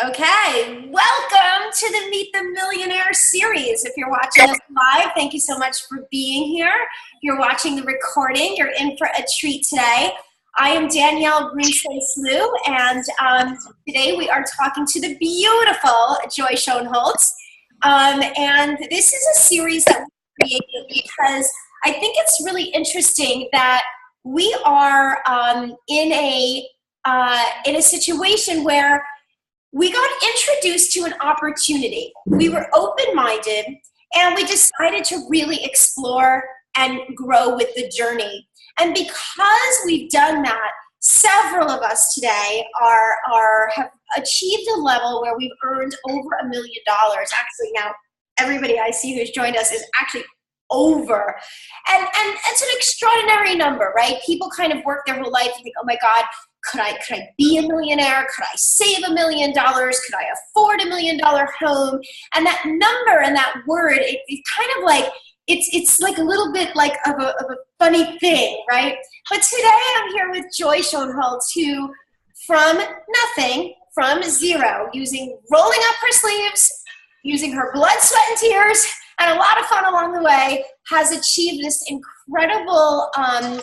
Okay, welcome to the Meet the Millionaires series. If you're watching us live, thank you so much for being here. If you're watching the recording, you're in for a treat today. I am Danielle Russo-Slugh, and today we are talking to the beautiful Joy Schonholz. And this is a series that we created because I think it's really interesting that we are in a situation where we got introduced to an opportunity. We were open-minded, and we decided to really explore and grow with the journey. And because we've done that, several of us today have achieved a level where we've earned over $1 million. Actually, now everybody I see who's joined us is actually over. And it's an extraordinary number, right? People kind of work their whole life and think, oh my God, could I be a millionaire? Could I save $1 million? Could I afford $1 million home? And that number and that word, it's kind of like, it's like a little bit like of a funny thing, right? But today I'm here with Joy Schonholz, who from nothing, from zero, rolling up her sleeves, using her blood, sweat, and tears, and a lot of fun along the way, has achieved this incredible, I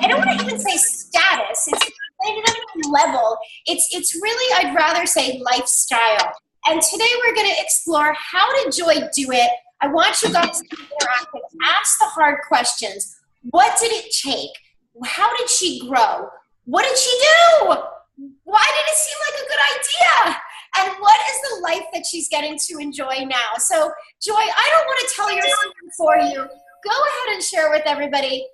don't want to even say status. It's another level. It's really, I'd rather say lifestyle. And today we're going to explore how did Joy do it. I want you guys to interact and ask the hard questions. What did it take? How did she grow? What did she do? Why did it seem like a good idea? And what is the life that she's getting to enjoy now? So, Joy, I don't want to tell your story for you. Go ahead and share with everybody.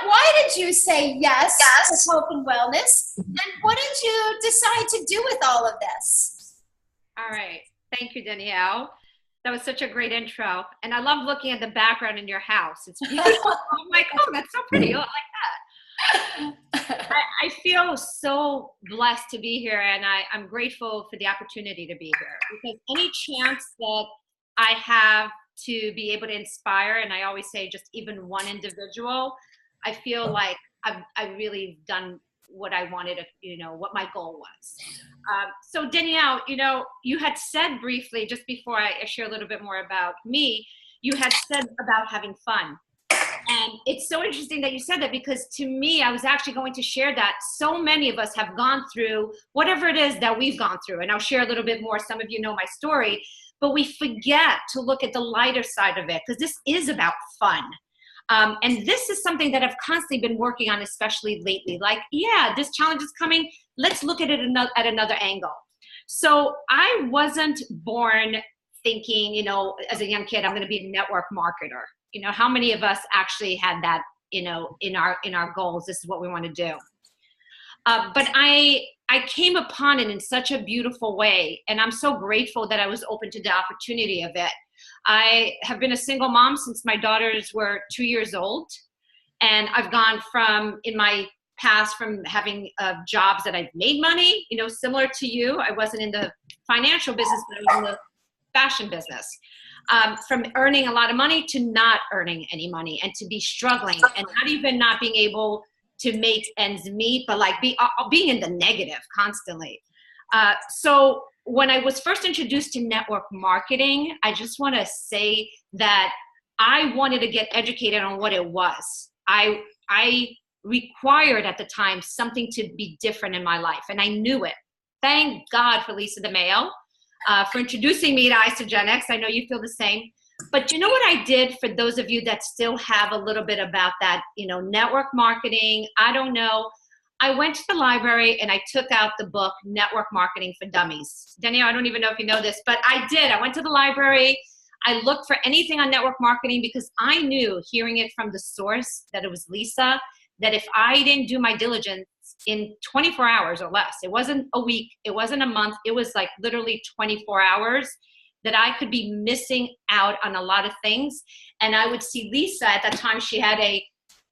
Why did you say yes to health and wellness? And what did you decide to do with all of this? All right. Thank you, Danielle. That was such a great intro. And I love looking at the background in your house. It's beautiful. I'm like, oh, that's so pretty. I like that. I feel so blessed to be here, and I'm grateful for the opportunity to be here, because any chance that I have to be able to inspire, and I always say just even one individual, I feel like I've really done what I wanted to, what my goal was. So Danielle, you had said briefly, just before I share a little bit more about me, you had said about having fun. And it's so interesting that you said that, because to me, I was actually going to share that so many of us have gone through whatever it is that we've gone through. And I'll share a little bit more. Some of you know my story, but we forget to look at the lighter side of it, because this is about fun. And this is something that I've constantly been working on, especially lately. Like, yeah, this challenge is coming. Let's look at it at another angle. So I wasn't born thinking, as a young kid, I'm going to be a network marketer. How many of us actually had that, in our goals? This is what we want to do. But I came upon it in such a beautiful way, and I'm so grateful that I was open to the opportunity of it. I have been a single mom since my daughters were 2 years old, and I've gone in my past from having jobs that I've made money, similar to you. I wasn't in the financial business, but I was in the fashion business. From earning a lot of money to not earning any money, and to be struggling, and not being able to make ends meet, but like being in the negative constantly. So when I was first introduced to network marketing, I just want to say that I wanted to get educated on what it was. I required at the time something to be different in my life, and I knew it. Thank God for Lisa DeMayo for introducing me to Isogenics. I know you feel the same. But you know what I did, for those of you that still have a little bit about that, network marketing, I don't know. I went to the library and I took out the book, Network Marketing for Dummies. Danielle, I don't even know if you know this, but I did. I went to the library. I looked for anything on network marketing, because I knew, hearing it from the source, that it was Lisa, that if I didn't do my diligence in 24 hours or less, it wasn't a week, it wasn't a month, it was like literally 24 hours, that I could be missing out on a lot of things. And I would see Lisa at that time. She had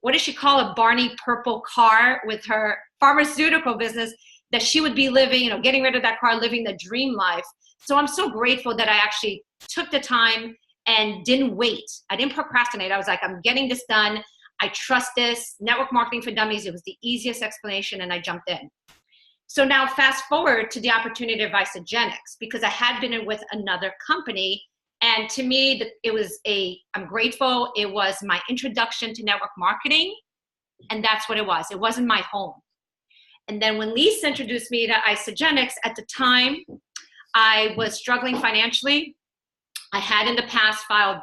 what does she call a Barney purple car with her pharmaceutical business, that she would be living, getting rid of that car, living the dream life. So I'm so grateful that I actually took the time and didn't wait. I didn't procrastinate. I was like, I'm getting this done. I trust this. Network Marketing for Dummies, it was the easiest explanation, and I jumped in. So now fast forward to the opportunity of Isogenics, because I had been in with another company. And to me, I'm grateful. It was my introduction to network marketing. And that's what it was. It wasn't my home. And then when Lisa introduced me to Isogenics, at the time, I was struggling financially. I had in the past filed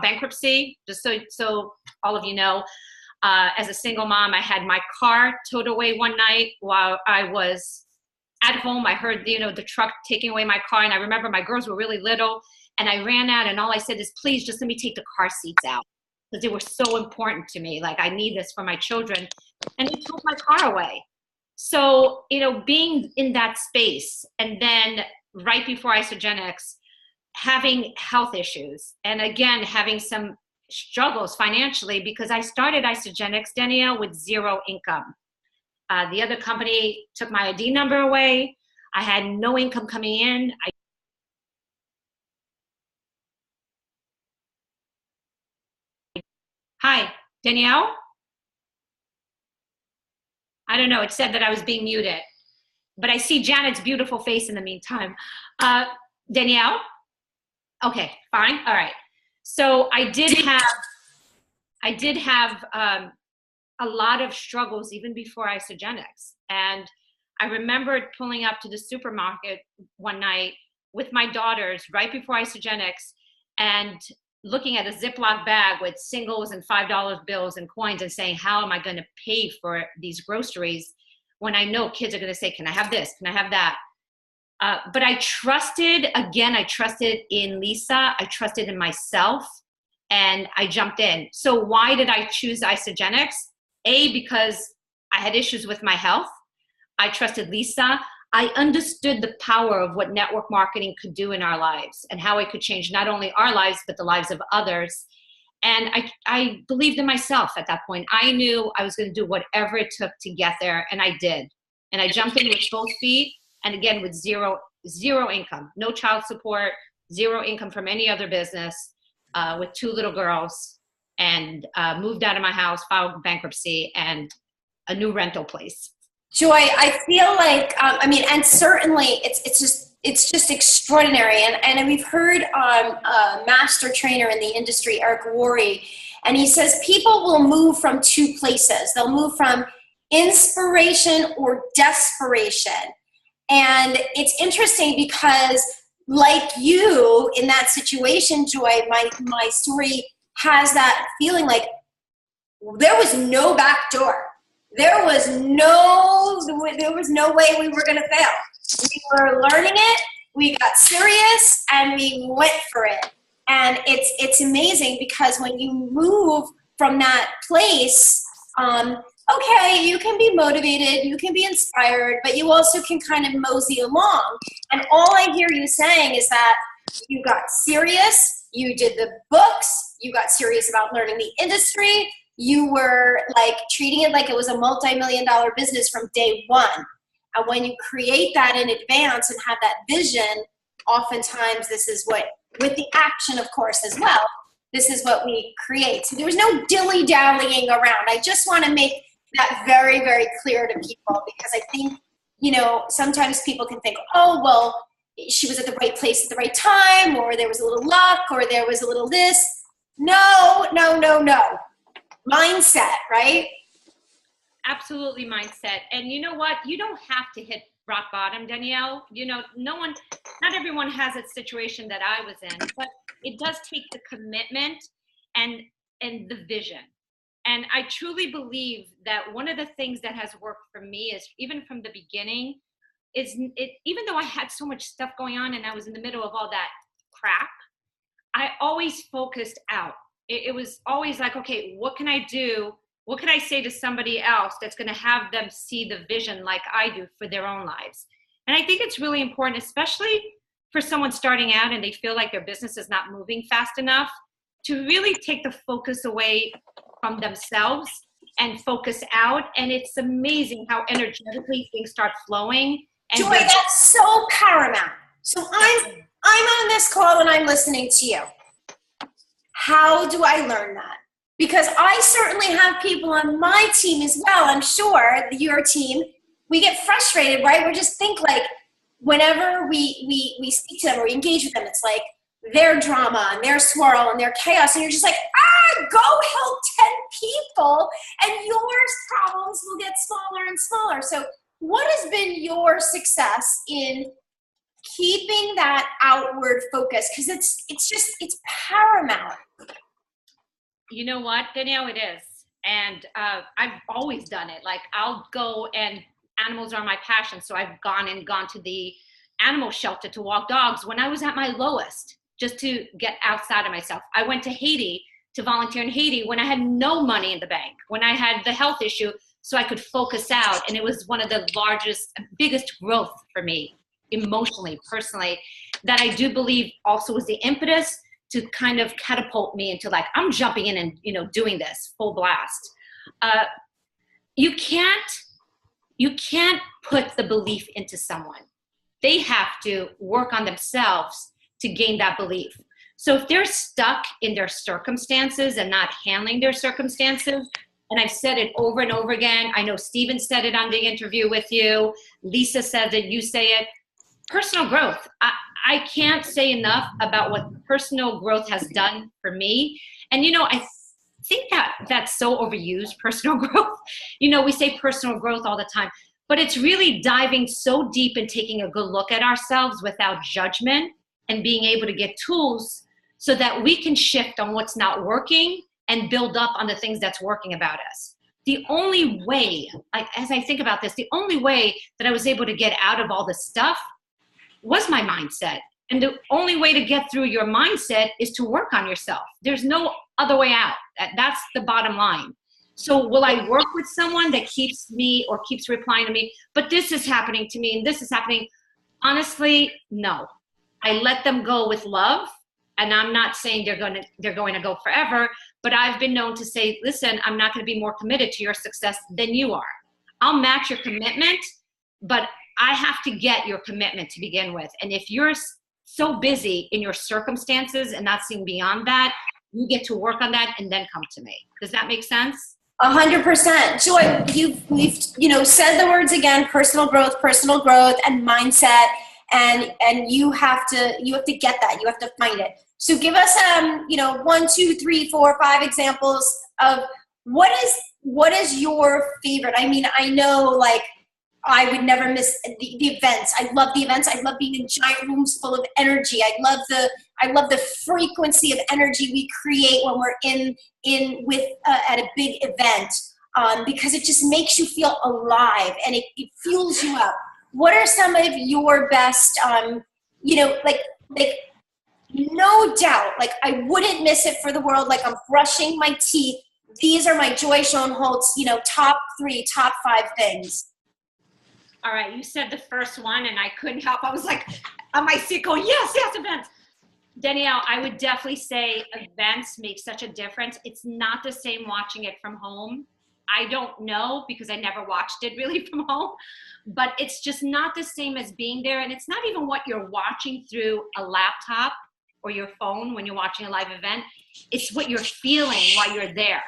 bankruptcy, just so all of you know. As a single mom, I had my car towed away one night while I was at home. I heard, the truck taking away my car, and I remember my girls were really little, and I ran out, and all I said is, please, just let me take the car seats out, because they were so important to me. Like, I need this for my children. And they took my car away. So, being in that space, and then right before Isogenics, having health issues, and again, having some struggles financially, because I started Isogenics, Danielle, with zero income. The other company took my ID number away. I had no income coming in. Hi, Danielle? I don't know. It said that I was being muted, but I see Janet's beautiful face in the meantime. Danielle? Okay, fine. All right. So I did have a lot of struggles even before Isogenics. And I remembered pulling up to the supermarket one night with my daughters right before Isogenics and looking at a Ziploc bag with singles and $5 bills and coins and saying, how am I going to pay for these groceries when I know kids are going to say, can I have this? Can I have that? But I trusted in Lisa. I trusted in myself, and I jumped in. So why did I choose Isogenics? Because I had issues with my health. I trusted Lisa. I understood the power of what network marketing could do in our lives and how it could change not only our lives, but the lives of others. And I believed in myself at that point. I knew I was going to do whatever it took to get there, and I did. And I jumped in with both feet. And again, with zero income, no child support, zero income from any other business, with 2 little girls, and moved out of my house, filed bankruptcy, and a new rental place. Joy, I feel like, and certainly it's just extraordinary. And we've heard a master trainer in the industry, Eric Worre, and he says people will move from 2 places. They'll move from inspiration or desperation. And it's interesting because, like you in that situation, Joy, my story has that feeling like there was no back door. There was no way we were going to fail. We were learning it. We got serious and we went for it. And it's amazing because when you move from that place, okay, you can be motivated, you can be inspired, but you also can kind of mosey along. And all I hear you saying is that you got serious, you did the books, you got serious about learning the industry, you were like treating it like it was a multi-million-dollar business from day one. And when you create that in advance and have that vision, oftentimes this is what, with the action of course as well, this is what we create. So there was no dilly-dallying around. I just want to make that very, very clear to people, because I think, sometimes people can think, oh, well, she was at the right place at the right time, or there was a little luck, or there was a little this. No. Mindset, right? Absolutely mindset. And you know what? You don't have to hit rock bottom, Danielle. Not everyone has a situation that I was in, but it does take the commitment and the vision. And I truly believe that one of the things that has worked for me is, even from the beginning, even though I had so much stuff going on and I was in the middle of all that crap, I always focused out. It was always like, okay, what can I do? What can I say to somebody else that's going to have them see the vision like I do for their own lives? And I think it's really important, especially for someone starting out and they feel like their business is not moving fast enough, to really take the focus away from themselves and focus out. And it's amazing how energetically things start flowing. And Joy, that's so paramount. So I'm on this call and I'm listening to you. How do I learn that? Because I certainly have people on my team as well, I'm sure, your team, we get frustrated, right? We just think like whenever we speak to them or we engage with them, it's like their drama and their swirl and their chaos. And you're just like, go help 10 people and your problems will get smaller and smaller. So what has been your success in keeping that outward focus? Because it's paramount. You know what, Danielle, it is. And I've always done it. Like I'll go, and animals are my passion. So I've gone to the animal shelter to walk dogs when I was at my lowest, just to get outside of myself. I went to Haiti to volunteer in Haiti when I had no money in the bank, when I had the health issue, so I could focus out. And it was one of the biggest growth for me, emotionally, personally, that I do believe also was the impetus to kind of catapult me into like, I'm jumping in and, doing this full blast. You can't put the belief into someone. They have to work on themselves to gain that belief. So if they're stuck in their circumstances and not handling their circumstances, and I've said it over and over again, I know Steven said it on the interview with you, Lisa said it, you say it, personal growth. I can't say enough about what personal growth has done for me. And, I think that's so overused, personal growth. We say personal growth all the time, but it's really diving so deep and taking a good look at ourselves without judgment and being able to get tools so that we can shift on what's not working and build up on the things that's working about us. The only way, as I think about this, the only way that I was able to get out of all this stuff was my mindset. And the only way to get through your mindset is to work on yourself. There's no other way out. That's the bottom line. So will I work with someone that keeps replying to me, but this is happening to me and this is happening? Honestly, no. I let them go with love. And I'm not saying they're going to go forever, but I've been known to say, listen, I'm not going to be more committed to your success than you are. I'll match your commitment, but I have to get your commitment to begin with. And if you're so busy in your circumstances and not seeing beyond that, you get to work on that and then come to me. Does that make sense? 100%. Joy, we've said the words again, personal growth and mindset. And you have to get that. You have to find it. So give us 1, 2, 3, 4, 5 examples of what is your favorite. I mean, I know like I would never miss the events. I love the events. I love being in giant rooms full of energy. I love the frequency of energy we create when we're at a big event, because it just makes you feel alive and it fuels you up. What are some of your best, like no doubt, like I wouldn't miss it for the world. Like I'm brushing my teeth. These are my Joy Schonholz, top 3, top 5 things. All right, you said the first one and I couldn't help. I was like on my seat going, yes, events. Danielle, I would definitely say events make such a difference. It's not the same watching it from home. I don't know because I never watched it really from home, but it's just not the same as being there. And it's not even what you're watching through a laptop or your phone when you're watching a live event. It's what you're feeling while you're there.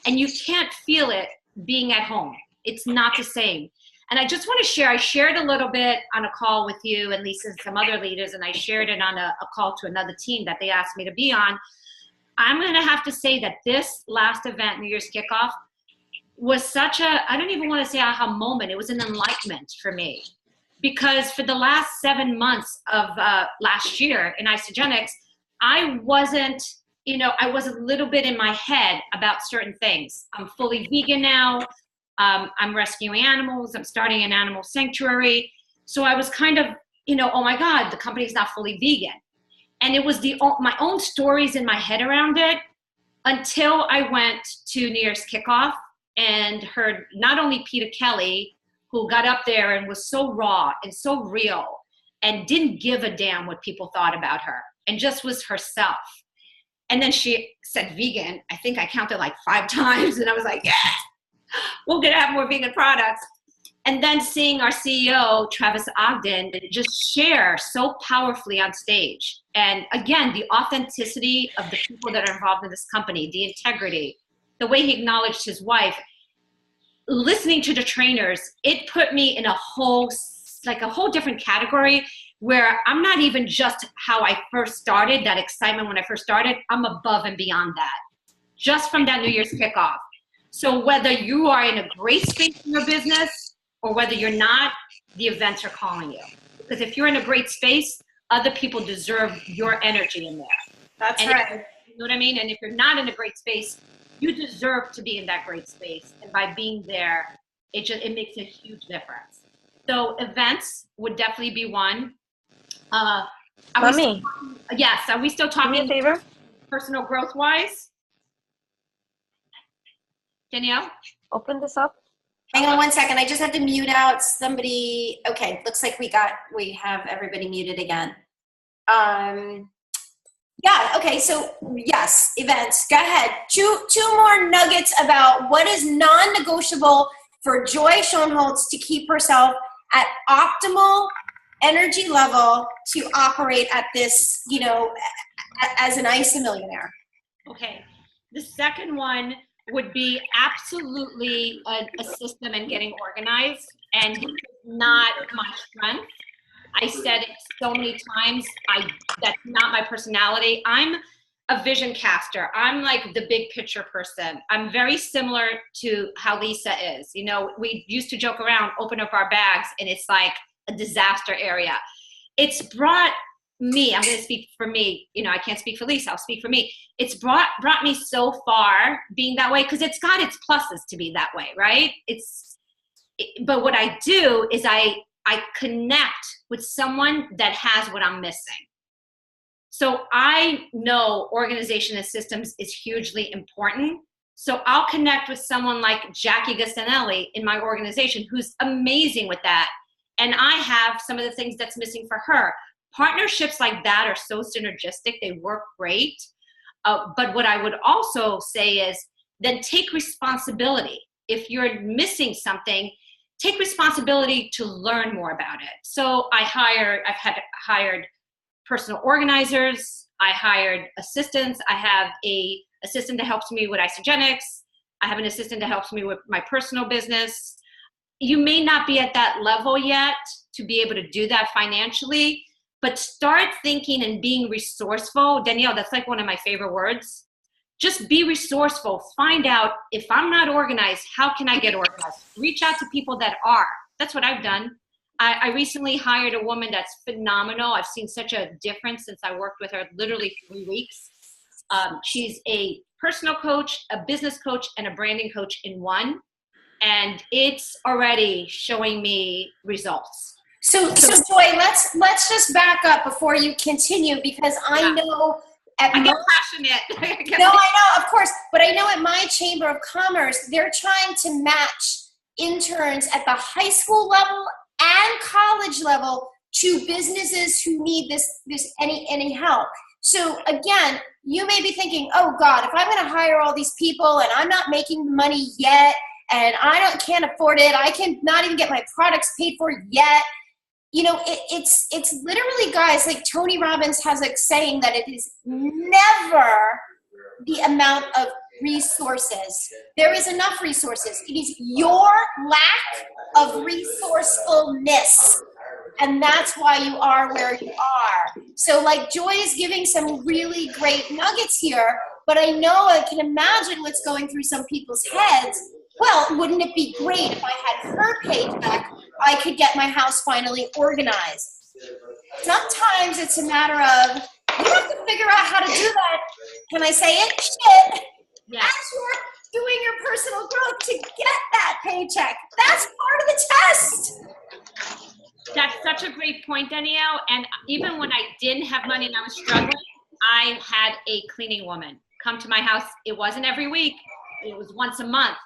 And you can't feel it being at home. It's not the same. And I just want to share, I shared a little bit on a call with you and Lisa and some other leaders, and I shared it on a call to another team that they asked me to be on. I'm going to have to say that this last event, New Year's Kickoff, was such I don't even want to say aha moment. It was an enlightenment for me. Because for the last 7 months of last year in Isogenics, I wasn't, I was a little bit in my head about certain things. I'm fully vegan now. I'm rescuing animals. I'm starting an animal sanctuary. So I was kind of, oh my God, the company's not fully vegan. And it was my own stories in my head around it until I went to New Year's Kickoff and heard not only Peter Kelly, who got up there and was so raw and so real and didn't give a damn what people thought about her and just was herself. And then she said vegan. I think I counted like 5 times and I was like, yeah, we're going to have more vegan products. And then seeing our CEO, Travis Ogden, just share so powerfully on stage. And again, the authenticity of the people that are involved in this company, the integrity, the way he acknowledged his wife. listening to the trainers, it put me in a whole different category where I'm not even just how I first started, that excitement when I first started, I'm above and beyond that, just from that New Year's kickoff. So whether you are in a great space in your business or whether you're not, the events are calling you. Because if you're in a great space, other people deserve your energy in there. That's right. You know what I mean? And if you're not in a great space, you deserve to be in that great space. And by being there, it makes a huge difference. So events would definitely be one. Mommy. Yes. Are we still talking? Do me a favor. Personal growth wise? Danielle? Open this up. Hang on one second. I just have to mute out somebody. Okay. Looks like we have everybody muted again. Yeah. Okay. So yes, events. Go ahead. Two more nuggets about what is non-negotiable for Joy Schonholz to keep herself at optimal energy level to operate at this, as an ISA millionaire. Okay. The second one would be absolutely a system and getting organized, and not my strength. I said it so many times, that's not my personality. I'm a vision caster. I'm like the big picture person. I'm very similar to how Lisa is. We used to joke around, open up our bags, and it's like a disaster area. It's brought me, I'm going to speak for me, I can't speak for Lisa, I'll speak for me. It's brought me so far being that way, because it's got its pluses to be that way, right? But what I do is I connect with someone that has what I'm missing. So I know organization and systems is hugely important. So I'll connect with someone like Jackie Gastinelli in my organization, who's amazing with that. And I have some of the things that's missing for her. Partnerships like that are so synergistic. They work great. But what I would also say is then take responsibility. If you're missing something, take responsibility to learn more about it. So I've hired personal organizers. I hired assistants. I have an assistant that helps me with Isogenics. I have an assistant that helps me with my personal business. You may not be at that level yet to be able to do that financially, but start thinking and being resourceful. Danielle, that's like one of my favorite words. Just be resourceful. Find out, if I'm not organized, how can I get organized? Reach out to people that are. That's what I've done. I recently hired a woman that's phenomenal. I've seen such a difference since I worked with her literally 3 weeks. She's a personal coach, a business coach, and a branding coach in one. And it's already showing me results. So Joy, let's just back up before you continue, because I know I get passionate. No, I know, of course, but I know at my Chamber of Commerce, they're trying to match interns at the high school level and college level to businesses who need any help. So again, you may be thinking, oh God, if I'm going to hire all these people and I'm not making the money yet, and can't afford it, I can not even get my products paid for yet. It's literally, guys, like Tony Robbins has a saying that it is never the amount of resources. There is enough resources. It is your lack of resourcefulness. And that's why you are where you are. So like Joy is giving some really great nuggets here, but I know I can imagine what's going through some people's heads. Well, wouldn't it be great if I had her paycheck? I could get my house finally organized. Sometimes it's a matter of, you have to figure out how to do that. Can I say it? Shit. Yes. As you're doing your personal growth to get that paycheck. That's part of the test. That's such a great point, Danielle. And even when I didn't have money and I was struggling, I had a cleaning woman come to my house. It wasn't every week. It was once a month.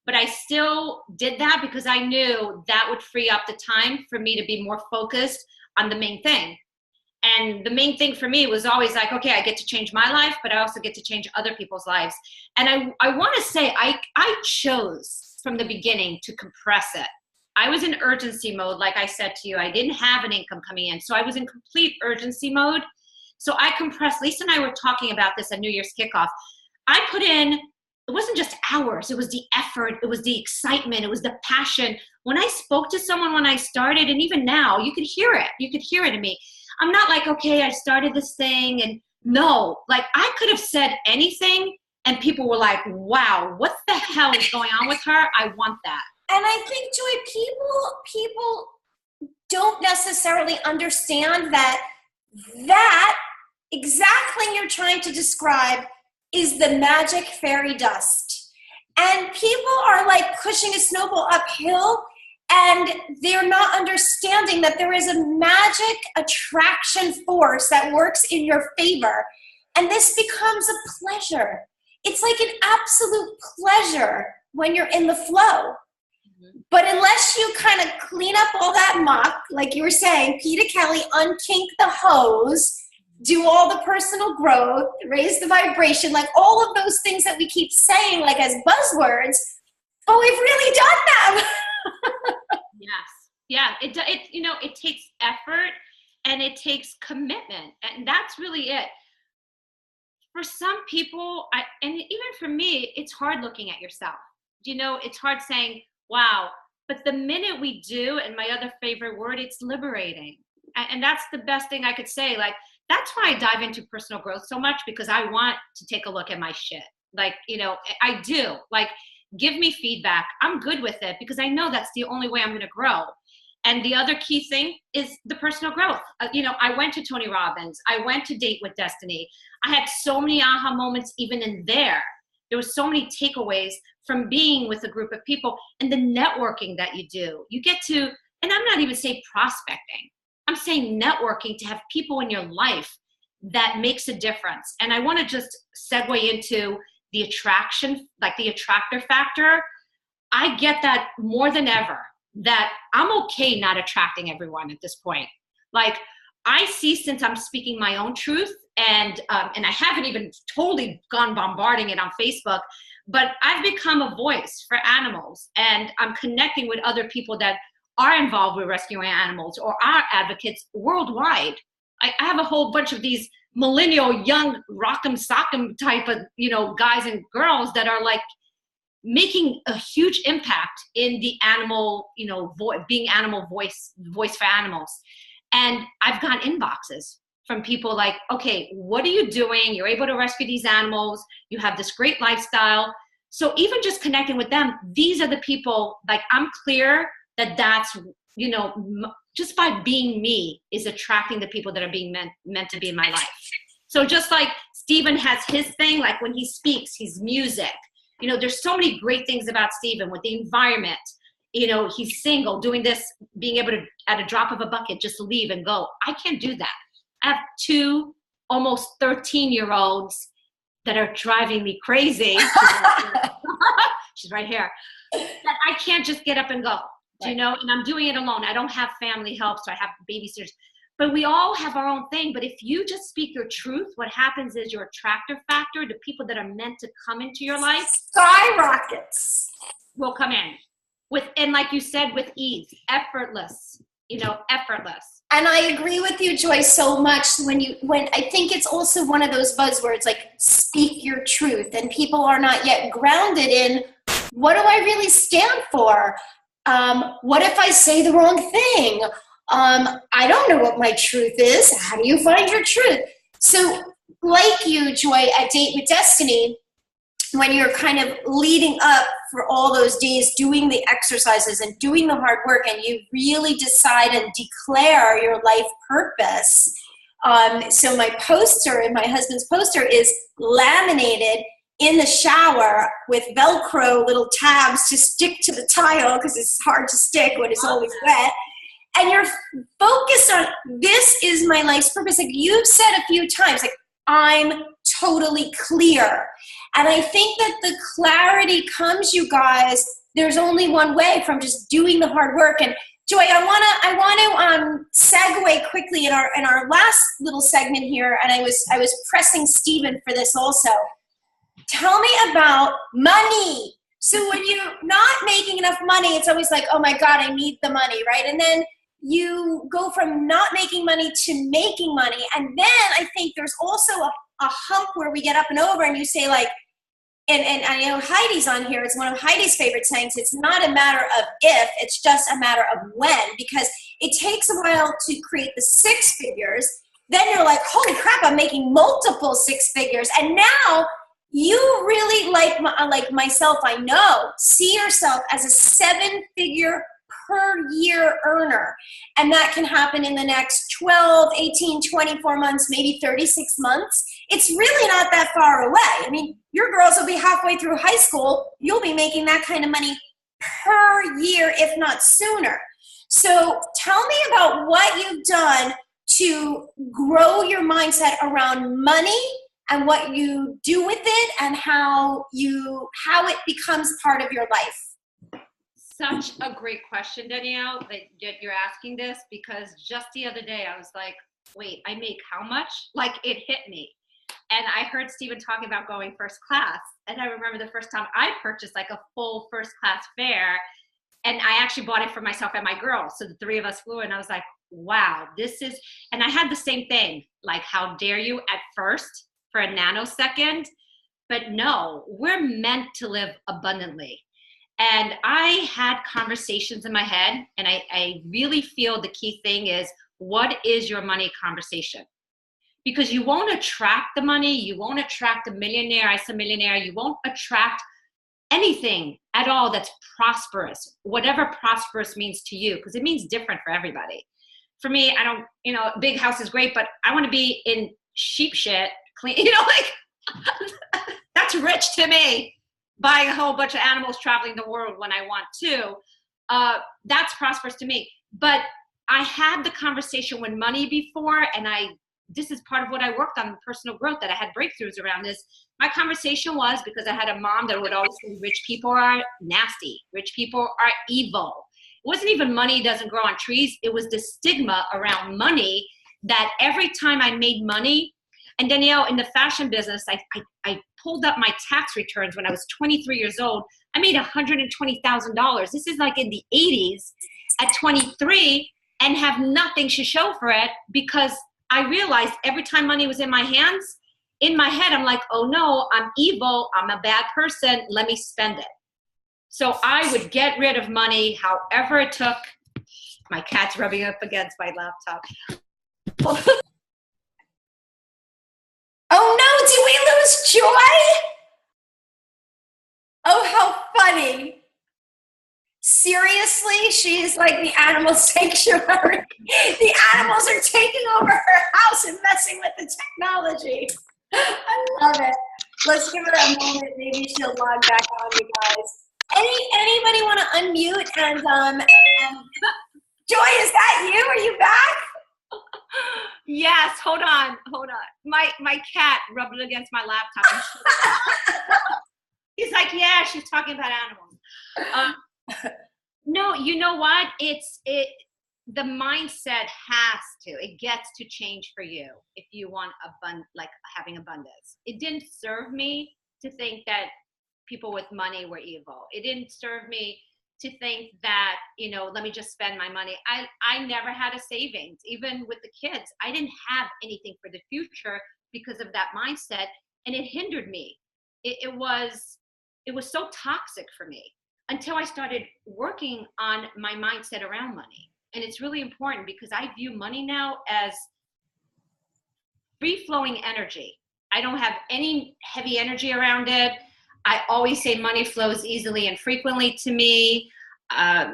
But I still did that because I knew that would free up the time for me to be more focused on the main thing. And the main thing for me was always like, okay, I get to change my life, but I also get to change other people's lives. And I want to say I chose from the beginning to compress it. I was in urgency mode, like I said to you. I didn't have an income coming in. So I was in complete urgency mode. So I compressed. Lisa and I were talking about this at New Year's kickoff. I put in it wasn't just hours. It was the effort. It was the excitement. It was the passion. When I spoke to someone when I started, and even now, you could hear it. You could hear it in me. I'm not like, okay, I started this thing, and no, like I could have said anything and people were like, wow, what the hell is going on with her? I want that. And I think, Joy, people don't necessarily understand that exactly you're trying to describe is the magic fairy dust. And people are like pushing a snowball uphill, and they're not understanding that there is a magic attraction force that works in your favor. And this becomes a pleasure. It's like an absolute pleasure when you're in the flow. But unless you kind of clean up all that muck, like you were saying, Peter Kelly, unkink the hose, do all the personal growth, raise the vibration, like all of those things that we keep saying like as buzzwords, but we've really done them. Yes. Yeah. It takes effort and it takes commitment. And that's really it. For some people, and even for me, it's hard looking at yourself. It's hard saying, wow. But the minute we do, and my other favorite word, it's liberating. And that's the best thing I could say. Like, that's why I dive into personal growth so much, because I want to take a look at my shit. Like, I do. Like, give me feedback. I'm good with it because I know that's the only way I'm going to grow. And the other key thing is the personal growth. I went to Tony Robbins. I went to Date with Destiny. I had so many aha moments even in there. There were so many takeaways from being with a group of people and the networking that you do. You get to, and I'm not even saying prospecting. I'm saying networking, to have people in your life that makes a difference. And I want to just segue into the attraction, like the attractor factor. I get that more than ever, that I'm okay not attracting everyone at this point. Like, I see, since I'm speaking my own truth, and I haven't even totally gone bombarding it on Facebook, but I've become a voice for animals, and I'm connecting with other people that are involved with rescuing animals or are advocates worldwide. I have a whole bunch of these millennial, young, rock'em sock'em type of, guys and girls that are like making a huge impact in the animal, being animal voice for animals. And I've gotten inboxes from people like, okay, what are you doing? You're able to rescue these animals. You have this great lifestyle. So even just connecting with them, these are the people, like, I'm clear that that's, just by being me is attracting the people that are being meant to be in my life. So just like Stephen has his thing, like when he speaks, he's music. There's so many great things about Stephen with the environment. He's single, doing this, being able to, at a drop of a bucket, just leave and go. I can't do that. I have 2 almost 13-year-olds that are driving me crazy. She's right here. That I can't just get up and go, and I'm doing it alone. I don't have family help, so I have babysitters. But we all have our own thing. But if you just speak your truth, what happens is your attractor factor, the people that are meant to come into your life, skyrockets, will come in. And like you said, with ease, effortless, effortless. And I agree with you, Joy, so much when I think it's also one of those buzzwords, like speak your truth, and people are not yet grounded in, what do I really stand for? What if I say the wrong thing? I don't know what my truth is. How do you find your truth? So like you, Joy, at Date with Destiny, when you're kind of leading up for all those days, doing the exercises and doing the hard work, and you really decide and declare your life purpose. So my poster, and my husband's poster, is laminated in the shower with Velcro little tabs to stick to the tile, because it's hard to stick when it's always wet. And you're focused on, this is my life's purpose. Like you've said a few times, like, I'm totally clear. And I think that the clarity comes, you guys, there's only one way, from just doing the hard work. And Joy, I want to segue quickly in our last little segment here. And I was pressing Stephen for this also. Tell me about money. So when you're not making enough money, it's always like, oh my God, I need the money, right? And then you go from not making money to making money. And then I think there's also a hump where we get up and over, and you say, like, and I know Heidi's on here. It's one of Heidi's favorite sayings. It's not a matter of if, it's just a matter of when, because it takes a while to create the six figures. Then you're like, holy crap, I'm making multiple six figures. And now you really, like myself, I know, see yourself as a seven-figure per year earner. And that can happen in the next 12, 18, 24 months, maybe 36 months. It's really not that far away. I mean, your girls will be halfway through high school. You'll be making that kind of money per year, if not sooner. So tell me about what you've done to grow your mindset around money and what you do with it and how it becomes part of your life. Such a great question, Danielle, that you're asking this, because just the other day I was like, wait, I make how much? Like, it hit me. And I heard Stephen talking about going first class. And I remember the first time I purchased like a full first class fare, and I actually bought it for myself and my girls. So the three of us flew, and I was like, wow, and I had the same thing, like, how dare you at first for a nanosecond, but no, we're meant to live abundantly. And I had conversations in my head, and I really feel the key thing is, what is your money conversation? Because you won't attract the money, you won't attract a millionaire, you won't attract anything at all that's prosperous, whatever prosperous means to you, because it means different for everybody. For me, I don't, big house is great, but I want to be in sheep shit, clean, like, that's rich to me. Buying a whole bunch of animals, traveling the world when I want to, that's prosperous to me. But I had the conversation with money before, and this is part of what I worked on in personal growth, that I had breakthroughs around this. My conversation was, because I had a mom that would always say, rich people are nasty, rich people are evil. It wasn't even money doesn't grow on trees. It was the stigma around money, that every time I made money, and Danielle, in the fashion business, I pulled up my tax returns when I was 23 years old. I made $120,000. This is like in the 80s at 23, and have nothing to show for it, because I realized every time money was in my hands, in my head, I'm like, oh no, I'm evil, I'm a bad person, let me spend it. So I would get rid of money however it took. My cat's rubbing up against my laptop. Oh no, did we lose Joy? Oh, how funny. Seriously, she's like the animal sanctuary. The animals are taking over her house and messing with the technology. I love it. Let's give her a moment. Maybe she'll log back on, you guys. Anybody want to unmute and Joy, is that you? Are you back? Yes, hold on. My cat rubbed it against my laptop. He's like, yeah, she's talking about animals. No, you know what? The mindset it gets to change for you if you want having abundance. It didn't serve me to think that people with money were evil. It didn't serve me to think that, let me just spend my money. I never had a savings. Even with the kids, I didn't have anything for the future because of that mindset, and it hindered me. It was so toxic for me until I started working on my mindset around money. And it's really important, because I view money now as free-flowing energy. I don't have any heavy energy around it. I always say money flows easily and frequently to me.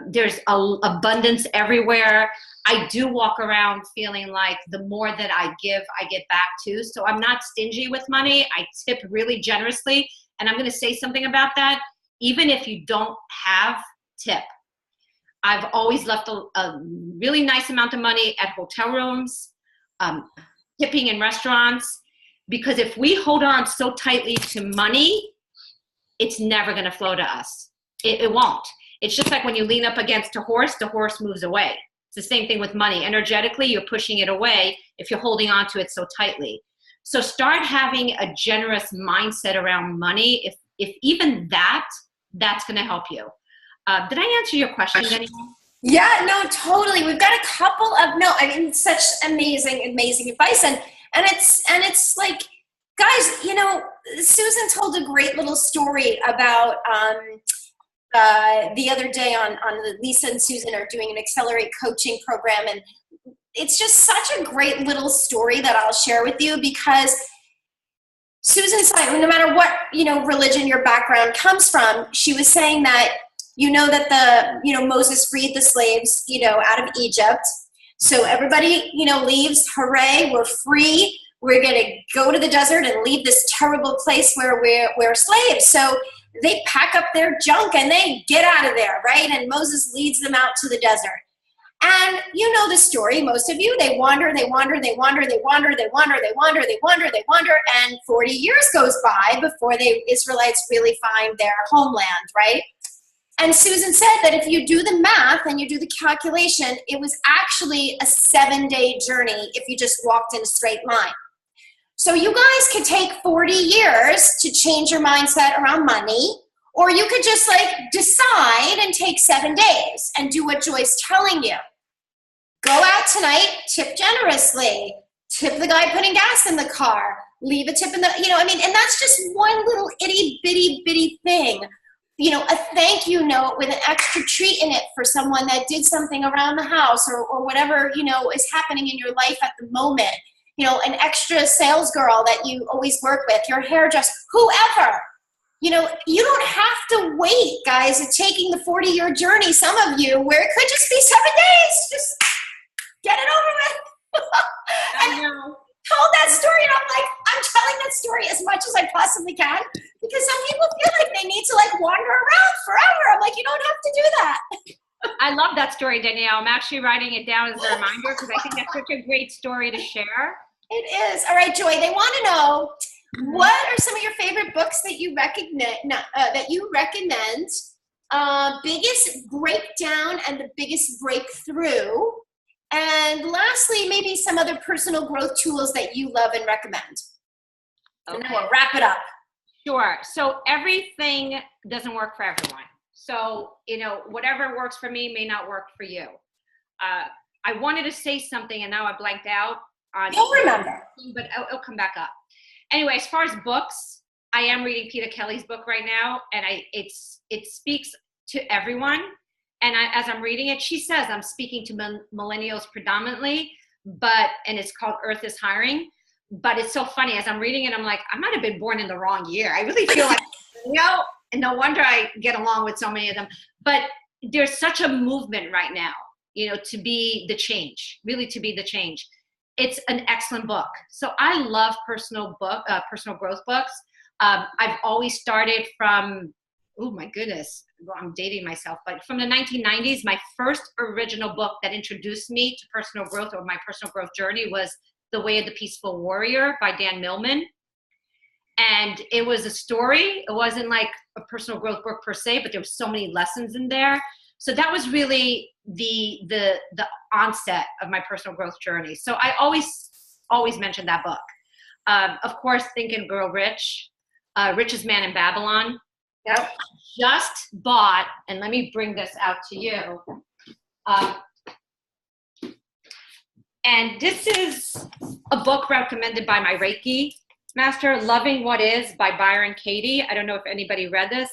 There's abundance everywhere. I do walk around feeling like the more that I give, I get back too. So I'm not stingy with money. I tip really generously. And I'm going to say something about that. Even if you don't have tip, I've always left a really nice amount of money at hotel rooms, tipping in restaurants, because if we hold on so tightly to money, it's never going to flow to us. It won't. It's just like when you lean up against a horse, the horse moves away. It's the same thing with money. Energetically, you're pushing it away if you're holding on to it so tightly. So start having a generous mindset around money. If even that's going to help you. Did I answer your question, Jenny? Yeah, no, totally. We've got a couple of such amazing advice, and it's like, Guys, you know, Susan told a great little story about the other day on the Lisa and Susan are doing an Accelerate coaching program. And it's just such a great little story that I'll share with you, because Susan said, no matter what, you know, religion your background comes from, she was saying that, you know, that Moses freed the slaves, you know, out of Egypt. So everybody, you know, leaves, hooray, we're free. We're going to go to the desert and leave this terrible place where we're slaves. So they pack up their junk and they get out of there, right? And Moses leads them out to the desert. And you know the story, most of you, they wander, and 40 years goes by before the Israelites really find their homeland, right? And Susan said that if you do the math and you do the calculation, it was actually a 7-day journey if you just walked in a straight line. So you guys could take 40 years to change your mindset around money, or you could just like decide and take 7 days and do what Joy's telling you. Go out tonight, tip generously, tip the guy putting gas in the car, leave a tip in the, you know, I mean, and that's just one little itty bitty thing. You know, a thank you note with an extra treat in it for someone that did something around the house, or whatever, you know, is happening in your life at the moment. You know, an extra sales girl that you always work with, your hairdresser, whoever. You know, you don't have to wait, guys, at taking the 40-year journey, some of you, where it could just be 7 days. Just get it over with. I know. Told that story, and I'm like, I'm telling that story as much as I possibly can, because some people feel like they need to like wander around forever. I'm like, you don't have to do that. I love that story, Danielle. I'm actually writing it down as a reminder because I think that's such a great story to share. It is. All right, Joy, they want to know, what are some of your favorite books that you recommend, biggest breakdown and the biggest breakthrough, and lastly, maybe some other personal growth tools that you love and recommend. Okay. And then we'll wrap it up. Sure. So everything doesn't work for everyone. So, you know, whatever works for me may not work for you. I wanted to say something and now I blanked out. You'll remember. But it'll come back up. Anyway, as far as books, I am reading Peter Kelly's book right now, and it speaks to everyone. And as I'm reading it, she says I'm speaking to millennials predominantly, and it's called Earth is Hiring. But it's so funny, as I'm reading it, I'm like, I might have been born in the wrong year. I really feel like, you know, and no wonder I get along with so many of them. But there's such a movement right now, you know, to be the change, really to be the change. It's an excellent book. So I love personal growth books. I've always started from, oh my goodness, well, I'm dating myself, but from the 1990s, my first original book that introduced me to personal growth, or my personal growth journey, was The Way of the Peaceful Warrior by Dan Millman. And it was a story. It wasn't like a personal growth book per se, but there were so many lessons in there. So that was really the onset of my personal growth journey. So I always mention that book. Of course, Think and Grow Rich, Richest Man in Babylon. Yep. Just bought, and let me bring this out to you. And this is a book recommended by my Reiki master, Loving What Is by Byron Katie. I don't know if anybody read this.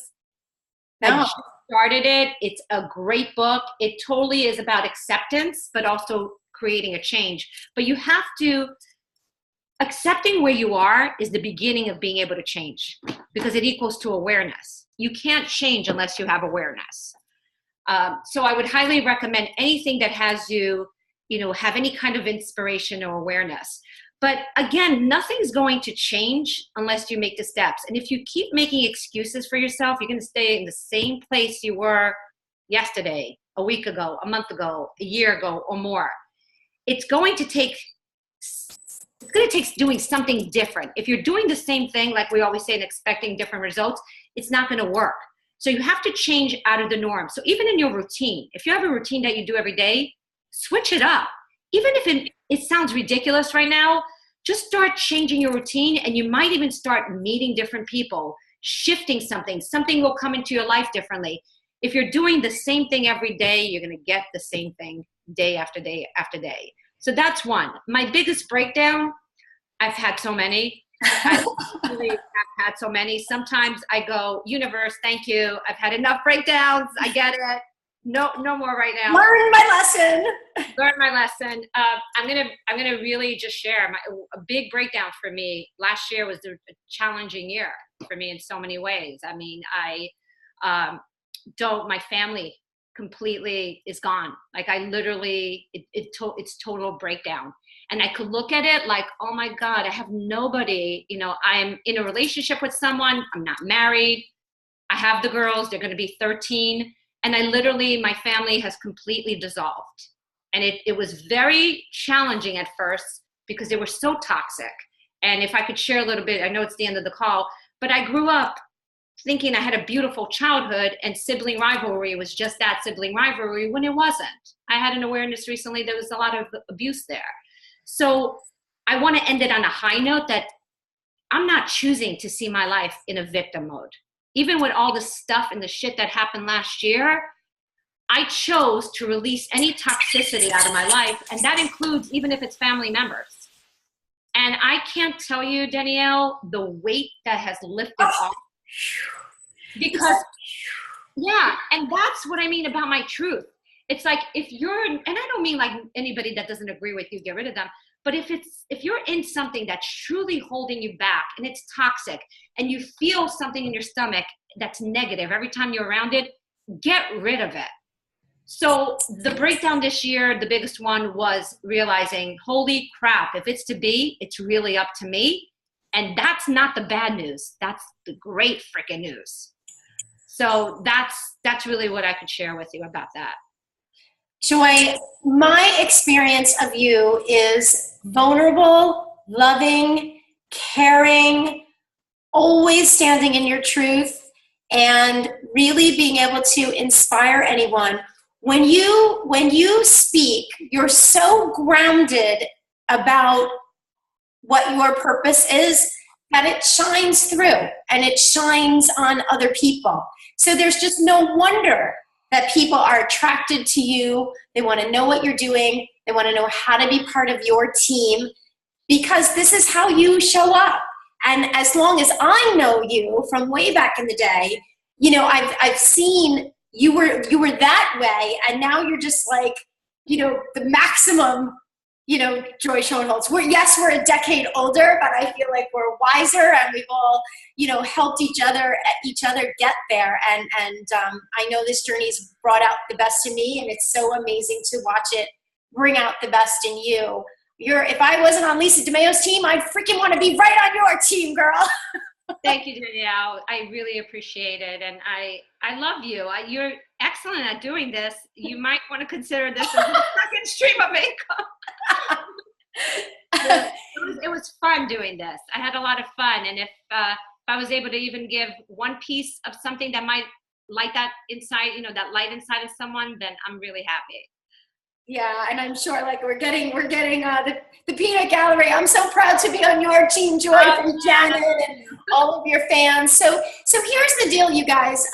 No. I just started it. It's a great book. It totally is about acceptance, but also creating a change. But you have to, accepting where you are is the beginning of being able to change, because it equals to awareness. You can't change unless you have awareness. So I would highly recommend anything that has you, you know, have any kind of inspiration or awareness. But again, nothing's going to change unless you make the steps. And if you keep making excuses for yourself, you're going to stay in the same place you were yesterday, a week ago, a month ago, a year ago, or more. It's going to take doing something different. If you're doing the same thing, like we always say, and expecting different results, it's not going to work. So you have to change out of the norm. So even in your routine, if you have a routine that you do every day, switch it up. Even if it sounds ridiculous right now, just start changing your routine, and you might even start meeting different people, shifting something. Something will come into your life differently. If you're doing the same thing every day, you're going to get the same thing day after day after day. So that's one. My biggest breakdown, I've had so many. I really have had so many. Sometimes I go, universe, thank you. I've had enough breakdowns. I get it. No more right now. Learn my lesson. Learn my lesson. I'm gonna really just share a big breakdown for me. Last year was a challenging year for me in so many ways. I mean, my family completely is gone. Like I literally, it's total breakdown. And I could look at it like, oh my God, I have nobody. You know, I'm in a relationship with someone. I'm not married. I have the girls. They're going to be 13. And I literally, my family has completely dissolved. And it was very challenging at first because they were so toxic. And if I could share a little bit, I know it's the end of the call, but I grew up thinking I had a beautiful childhood and sibling rivalry was just that, sibling rivalry, when it wasn't. I had an awareness recently, there was a lot of abuse there. So I want to end it on a high note that I'm not choosing to see my life in a victim mode. Even with all the stuff and the shit that happened last year, I chose to release any toxicity out of my life, and that includes even if it's family members. And I can't tell you, Danielle, the weight that has lifted off. Because, yeah, and that's what I mean about my truth. It's like if you're, and I don't mean like anybody that doesn't agree with you, get rid of them. But if you're in something that's truly holding you back and it's toxic and you feel something in your stomach that's negative every time you're around it, get rid of it. So the breakdown this year, the biggest one was realizing, holy crap, if it's to be, it's really up to me. And that's not the bad news. That's the great freaking news. So that's really what I could share with you about that. Joy, my experience of you is vulnerable, loving, caring, always standing in your truth, and really being able to inspire anyone. When you speak, you're so grounded about what your purpose is that it shines through and it shines on other people. So there's just no wonder that people are attracted to you. They want to know what you're doing. They want to know how to be part of your team because this is how you show up. And as long as I know you from way back in the day, you know, I've seen you were that way, and now you're just like, you know, the maximum, you know, Joy Schonholz. We're a decade older, but I feel like we're wiser, and we've all, you know, helped each other get there. And I know this journey's brought out the best in me, and it's so amazing to watch it bring out the best in you. If I wasn't on Lisa DeMayo's team, I'd freaking want to be right on your team, girl. Thank you, Danielle. I really appreciate it. And I love you. You're excellent at doing this. You might want to consider this as a second stream of income. It was fun doing this. I had a lot of fun. And if I was able to even give one piece of something that might light that inside, you know, that light inside of someone, then I'm really happy. Yeah, and I'm sure like we're getting the peanut gallery. I'm so proud to be on your team, Joy, from Janet and all of your fans. So here's the deal, you guys.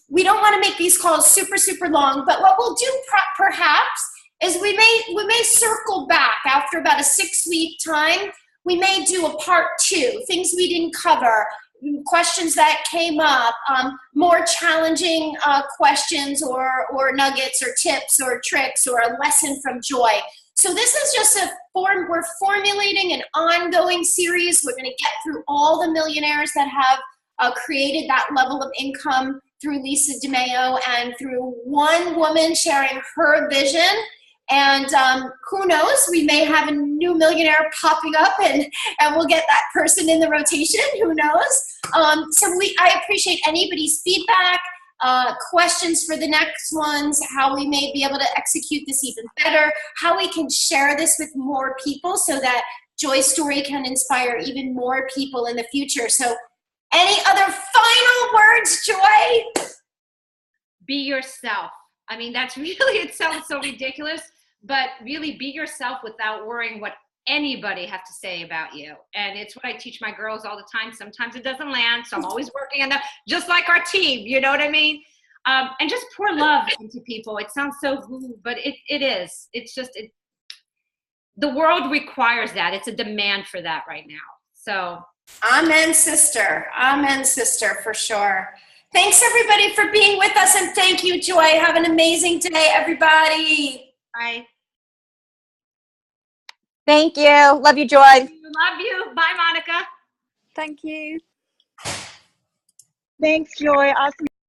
We don't want to make these calls super, super long, but what we'll do perhaps is we may circle back after about a 6-week time. We may do a part 2, things we didn't cover, questions that came up, more challenging questions or nuggets or tips or tricks or a lesson from Joy. So this is just we're formulating an ongoing series. We're going to get through all the millionaires that have created that level of income through Lisa DeMayo and through one woman sharing her vision. And who knows, we may have a new millionaire popping up and we'll get that person in the rotation, who knows. I appreciate anybody's feedback, questions for the next ones, how we may be able to execute this even better, how we can share this with more people so that Joy's story can inspire even more people in the future. So any other final words, Joy? Be yourself. I mean, that's really, it sounds so ridiculous, but really be yourself without worrying what anybody has to say about you. And it's what I teach my girls all the time. Sometimes it doesn't land, so I'm always working on that, just like our team, you know what I mean? And just pour love into people. It sounds so woo, but it is. It's just, the world requires that. It's a demand for that right now. So Amen, sister. Amen, sister, for sure. Thanks, everybody, for being with us, and thank you, Joy. Have an amazing day, everybody. Bye. Thank you. Love you, Joy. Love you. Bye, Monica. Thank you. Thanks, Joy. Awesome.